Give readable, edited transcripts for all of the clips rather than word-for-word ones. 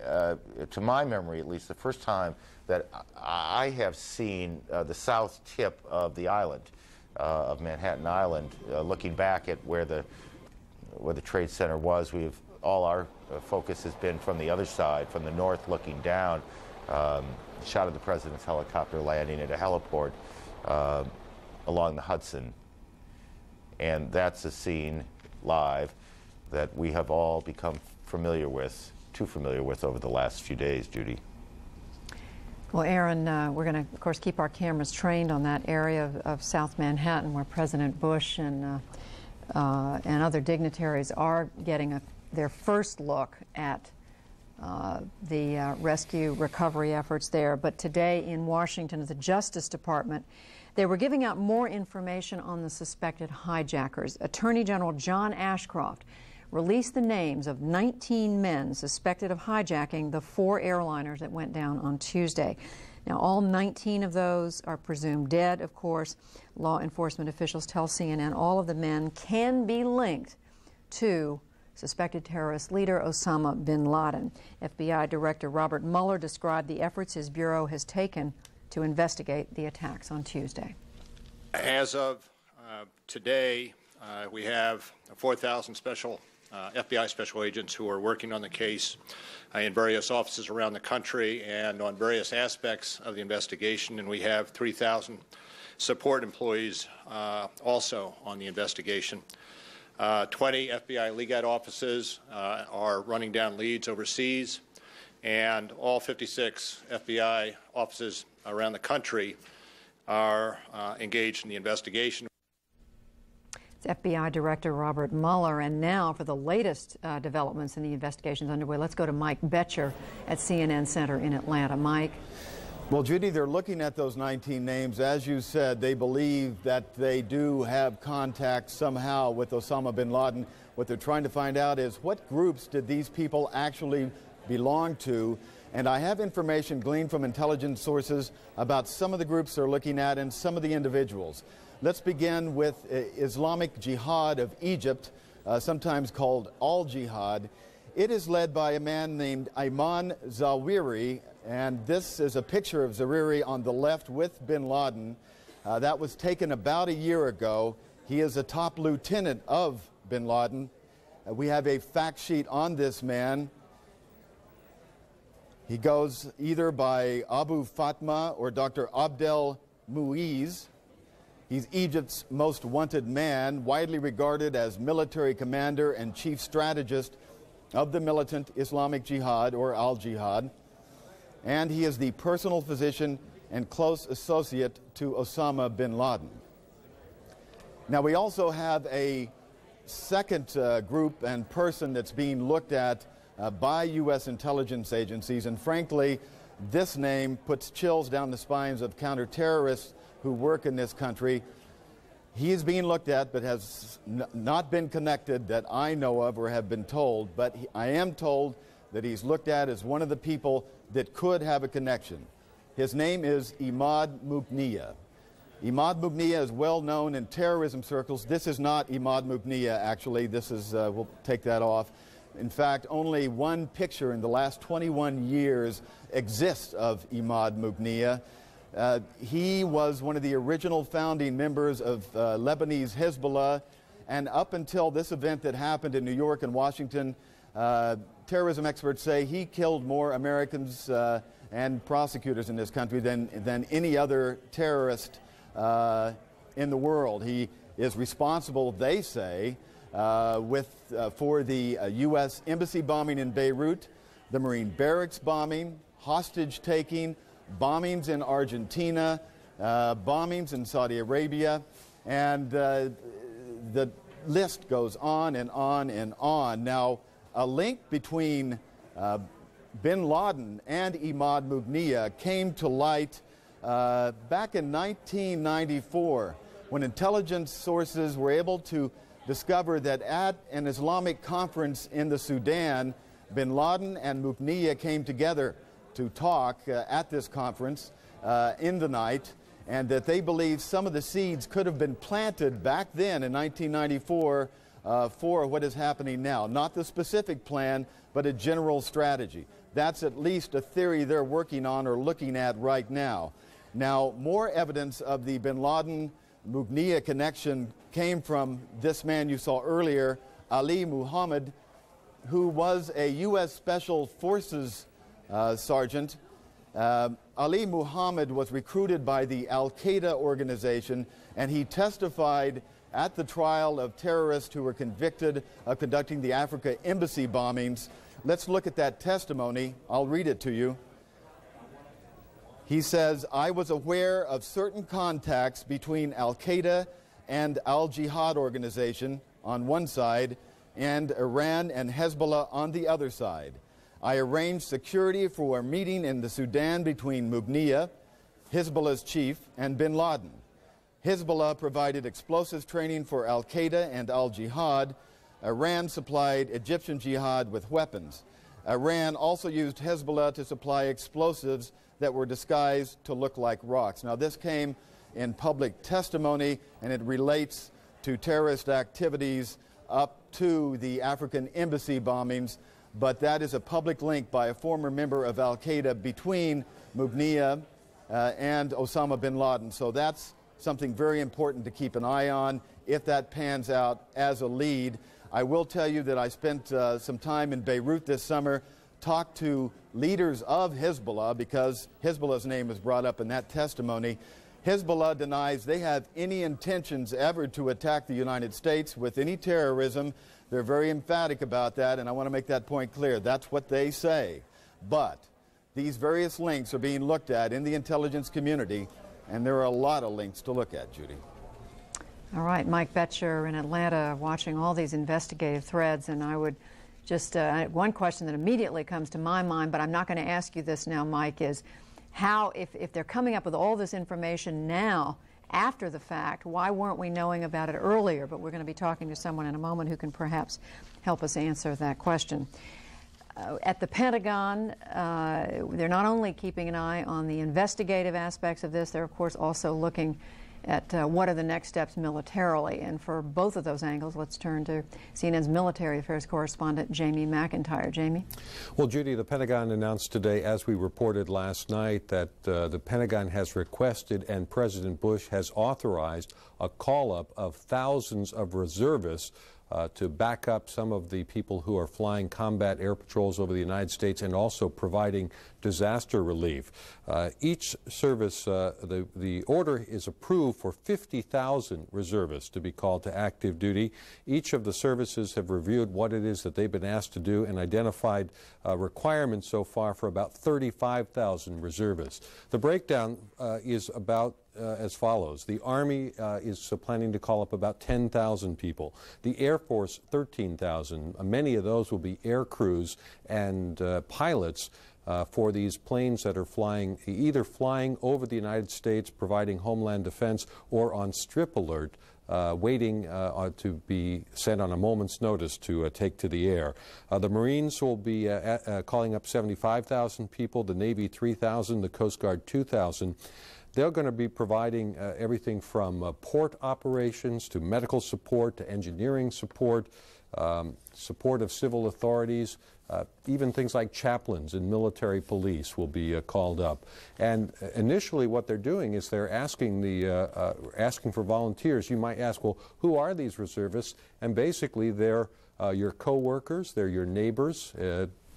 to my memory at least, the first time that I have seen the south tip of the island, of Manhattan Island, looking back at where the Trade Center was. All our focus has been from the other side, from the north looking down. Shot of the president's helicopter landing at a heliport along the Hudson. And that's a scene live that we have all become familiar with, too familiar with over the last few days, Judy. Well, Aaron, we're going to, of course, keep our cameras trained on that area of South Manhattan where President Bush and other dignitaries are getting their first look at the rescue recovery efforts there. But today in Washington at the Justice Department, they were giving out more information on the suspected hijackers. Attorney General John Ashcroft released the names of 19 men suspected of hijacking the 4 airliners that went down on Tuesday. Now, all 19 of those are presumed dead, of course. Law enforcement officials tell CNN all of the men can be linked to suspected terrorist leader Osama bin Laden. FBI Director Robert Mueller described the efforts his bureau has taken to investigate the attacks on Tuesday. As of today, we have 4,000 FBI special agents who are working on the case in various offices around the country and on various aspects of the investigation, and we have 3,000 support employees also on the investigation. 20 FBI legal offices are running down leads overseas, and all 56 FBI offices around the country are engaged in the investigation. It's FBI Director Robert Mueller. And now for the latest developments in the investigations underway, let's go to Mike Betcher at CNN Center in Atlanta. Mike. Well, Judy, they're looking at those 19 names. As you said, they believe that they do have contact somehow with Osama bin Laden. What they're trying to find out is what groups did these people actually belong to? And I have information gleaned from intelligence sources about some of the groups they're looking at and some of the individuals. Let's begin with Islamic Jihad of Egypt, sometimes called Al-Jihad. It is led by a man named Ayman Zawahiri, and this is a picture of Zawahiri on the left with bin Laden. That was taken about a year ago. He is a top lieutenant of bin Laden. We have a fact sheet on this man. He goes either by Abu Fatma or Dr. Abdel Muiz. He's Egypt's most wanted man, widely regarded as military commander and chief strategist of the militant Islamic Jihad, or Al-Jihad. And he is the personal physician and close associate to Osama bin Laden. Now, we also have a second group and person that's being looked at by U.S. intelligence agencies, and frankly, this name puts chills down the spines of counter-terrorists who work in this country. He is being looked at, but has not been connected that I know of or have been told, but I am told that he's looked at as one of the people that could have a connection. His name is Imad Mughniyeh. Imad Mughniyeh is well known in terrorism circles. This is not Imad Mughniyeh, actually. This is, we'll take that off. In fact, only one picture in the last 21 years exists of Imad Mughniyeh. He was one of the original founding members of Lebanese Hezbollah, and up until this event that happened in New York and Washington, terrorism experts say he killed more Americans and prosecutors in this country than any other terrorist in the world. He is responsible, they say, for the U.S. embassy bombing in Beirut, the Marine barracks bombing, hostage-taking, bombings in Argentina, bombings in Saudi Arabia, and the list goes on and on and on. Now, a link between bin Laden and Imad Mughniyeh came to light back in 1994 when intelligence sources were able to discover that at an Islamic conference in the Sudan, bin Laden and Mughniyeh came together to talk at this conference in the night, and that they believe some of the seeds could have been planted back then in 1994 for what is happening now. Not the specific plan, but a general strategy. That's at least a theory they're working on or looking at right now. Now, more evidence of the bin Laden-Mugniya connection came from this man you saw earlier, Ali Muhammad, who was a U.S. Special Forces sergeant. Ali Muhammad was recruited by the Al-Qaeda organization, and he testified at the trial of terrorists who were convicted of conducting the Africa embassy bombings. Let's look at that testimony. I'll read it to you. He says, "I was aware of certain contacts between Al-Qaeda and Al-Jihad organization on one side and Iran and Hezbollah on the other side. I arranged security for a meeting in the Sudan between Mugniya, Hezbollah's chief, and bin Laden. Hezbollah provided explosives training for Al-Qaeda and Al-Jihad. Iran supplied Egyptian Jihad with weapons. Iran also used Hezbollah to supply explosives that were disguised to look like rocks." Now, this came in public testimony, and it relates to terrorist activities up to the African embassy bombings, but that is a public link by a former member of Al-Qaeda between Mugniya and Osama bin Laden. So that's something very important to keep an eye on if that pans out as a lead. I will tell you that I spent some time in Beirut this summer, talked to leaders of Hezbollah, because Hezbollah's name is brought up in that testimony. Hezbollah denies they have any intentions ever to attack the United States with any terrorism. They're very emphatic about that, and I want to make that point clear. That's what they say. But these various links are being looked at in the intelligence community, and there are a lot of links to look at, Judy. All right, Mike Boettcher in Atlanta watching all these investigative threads, and I would just, one question that immediately comes to my mind, but I'm not going to ask you this now, Mike, is how, if they're coming up with all this information now, after the fact, why weren't we knowing about it earlier? But we're going to be talking to someone in a moment who can perhaps help us answer that question. At the Pentagon, they're not only keeping an eye on the investigative aspects of this, they're of course also looking at what are the next steps militarily. And for both of those angles, let's turn to CNN's military affairs correspondent, Jamie McIntyre. Jamie? Well, Judy, the Pentagon announced today, as we reported last night, that the Pentagon has requested and President Bush has authorized a call-up of thousands of reservists to back up some of the people who are flying combat air patrols over the United States and also providing disaster relief. Each service, the order is approved for 50,000 reservists to be called to active duty. Each of the services have reviewed what it is that they've been asked to do and identified requirements so far for about 35,000 reservists. The breakdown is about as follows. The Army is planning to call up about 10,000 people. The Air Force, 13,000. Many of those will be air crews and pilots for these planes that are flying, either flying over the United States, providing homeland defense, or on strip alert, waiting to be sent on a moment's notice to take to the air. The Marines will be calling up 75,000 people, the Navy 3,000, the Coast Guard 2,000. They're going to be providing everything from port operations to medical support to engineering support, support of civil authorities, even things like chaplains and military police will be called up. And initially what they're doing is they're asking asking for volunteers. You might ask, well, who are these reservists? And basically they're your co-workers, they're your neighbors.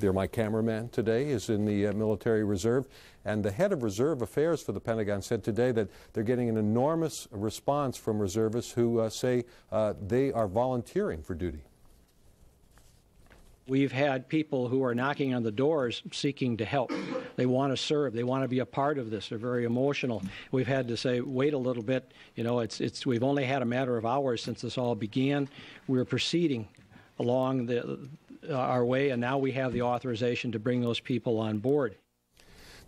My cameraman today is in the military reserve, and the head of reserve affairs for the Pentagon said today that they're getting an enormous response from reservists who say they are volunteering for duty. We've had people who are knocking on the doors seeking to help. They want to serve. They want to be a part of this. They're very emotional. We've had to say, wait a little bit. You know, we've only had a matter of hours since this all began. We're proceeding along our way, and now we have the authorization to bring those people on board.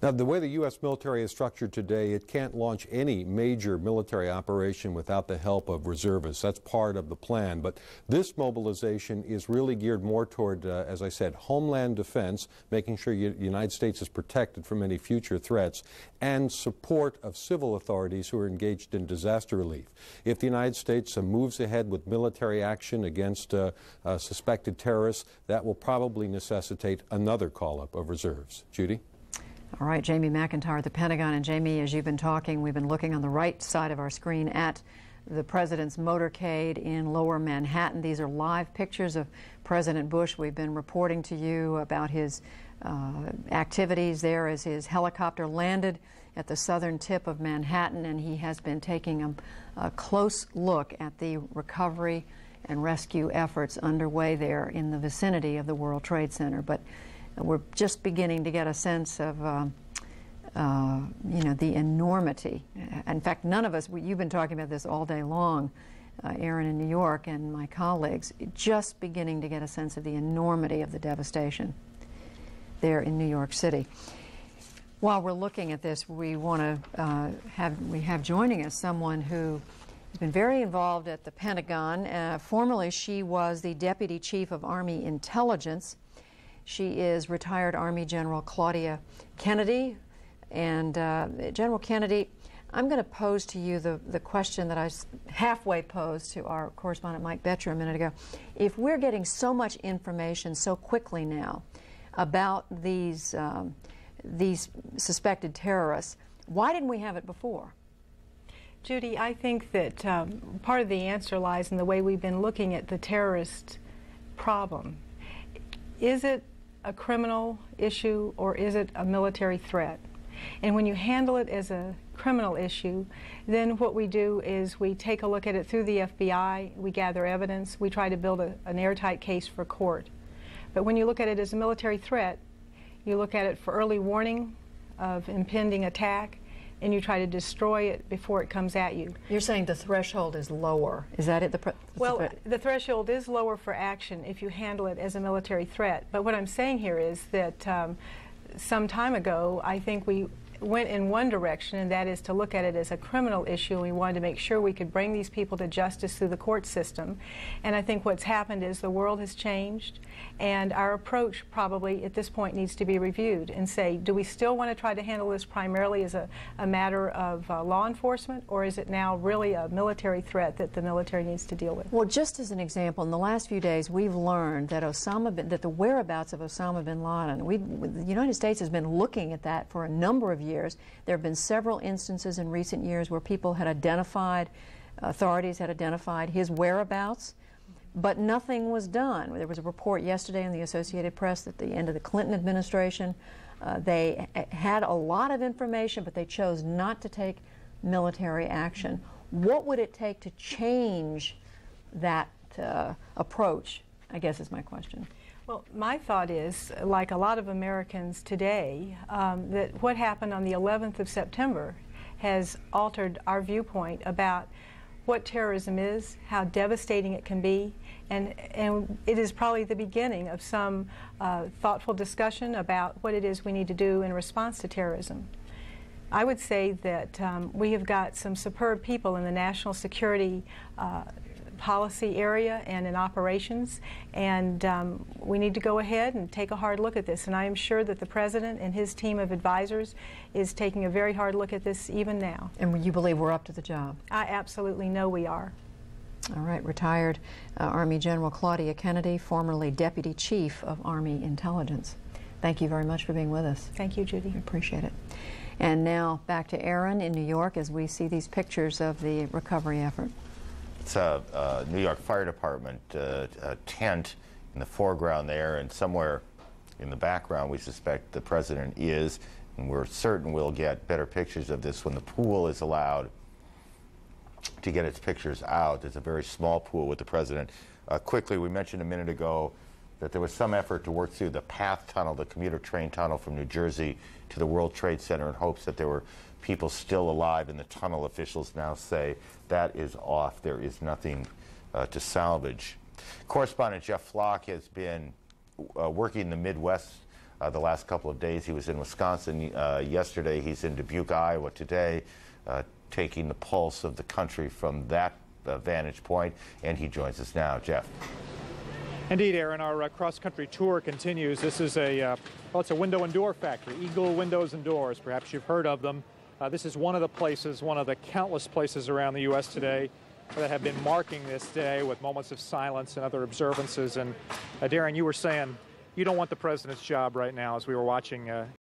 Now, the way the U.S. military is structured today, it can't launch any major military operation without the help of reservists. That's part of the plan. But this mobilization is really geared more toward, as I said, homeland defense, making sure the United States is protected from any future threats, and support of civil authorities who are engaged in disaster relief. If the United States moves ahead with military action against suspected terrorists, that will probably necessitate another call-up of reserves. Judy? All right, Jamie McIntyre at the Pentagon. And Jamie, as you've been talking, we've been looking on the right side of our screen at the president's motorcade in Lower Manhattan. These are live pictures of President Bush. We've been reporting to you about his activities there as his helicopter landed at the southern tip of Manhattan, and he has been taking a close look at the recovery and rescue efforts underway there in the vicinity of the World Trade Center. But we're just beginning to get a sense of, you know, the enormity. In fact, none of us, you've been talking about this all day long, Aaron in New York and my colleagues, just beginning to get a sense of the enormity of the devastation there in New York City. While we're looking at this, we want to have joining us someone who has been very involved at the Pentagon. Formerly, she was the Deputy Chief of Army Intelligence. She is retired Army General Claudia Kennedy. And General Kennedy, I'm going to pose to you the question that I halfway posed to our correspondent Mike Boettcher a minute ago. If we're getting so much information so quickly now about these suspected terrorists, why didn't we have it before? Judy, I think that part of the answer lies in the way we've been looking at the terrorist problem. Is it a criminal issue or is it a military threat? And when you handle it as a criminal issue, then what we do is we take a look at it through the FBI, we gather evidence, we try to build an airtight case for court. But when you look at it as a military threat, you look at it for early warning of impending attack, and you try to destroy it before it comes at you. You're saying the threshold is lower. Is that it? Well, the threshold is lower for action if you handle it as a military threat. But what I'm saying here is that some time ago, I think we went in one direction, and that is to look at it as a criminal issue. We wanted to make sure we could bring these people to justice through the court system. And I think what's happened is the world has changed, and our approach probably at this point needs to be reviewed and say, do we still want to try to handle this primarily as a matter of law enforcement, or is it now really a military threat that the military needs to deal with? Well, just as an example, in the last few days, we've learned that that the whereabouts of Osama bin Laden, the United States has been looking at that for a number of years. There have been several instances in recent years where people had identified, authorities had identified his whereabouts, but nothing was done. There was a report yesterday in the Associated Press at the end of the Clinton administration. They had a lot of information, but they chose not to take military action. What would it take to change that approach, I guess is my question. Well, my thought is, like a lot of Americans today, that what happened on the 11th of September has altered our viewpoint about what terrorism is, how devastating it can be, and it is probably the beginning of some thoughtful discussion about what it is we need to do in response to terrorism. I would say that we have got some superb people in the national security policy area and in operations, and we need to go ahead and take a hard look at this. And I am sure that the President and his team of advisors is taking a very hard look at this even now. And you believe we're up to the job? I absolutely know we are. All right, retired Army General Claudia Kennedy, formerly Deputy Chief of Army Intelligence. Thank you very much for being with us. Thank you, Judy. I appreciate it. And now back to Aaron in New York as we see these pictures of the recovery effort. It's a New York Fire Department tent in the foreground there, and somewhere in the background we suspect the President is, and we're certain we'll get better pictures of this when the pool is allowed to get its pictures out. It's a very small pool with the President. Quickly, we mentioned a minute ago that there was some effort to work through the PATH tunnel, the commuter train tunnel from New Jersey to the World Trade Center, in hopes that there were people still alive in the tunnel. Officials now say that is off. There is nothing to salvage. Correspondent Jeff Flock has been working the Midwest the last couple of days. He was in Wisconsin yesterday. He's in Dubuque, Iowa today, taking the pulse of the country from that vantage point, and he joins us now. Jeff. Indeed, Aaron, our cross-country tour continues. This is well, it's a window and door factory, Eagle Windows and Doors. Perhaps you've heard of them. This is one of the places, one of the countless places around the U.S. today that have been marking this day with moments of silence and other observances. And Darren, you were saying you don't want the president's job right now as we were watching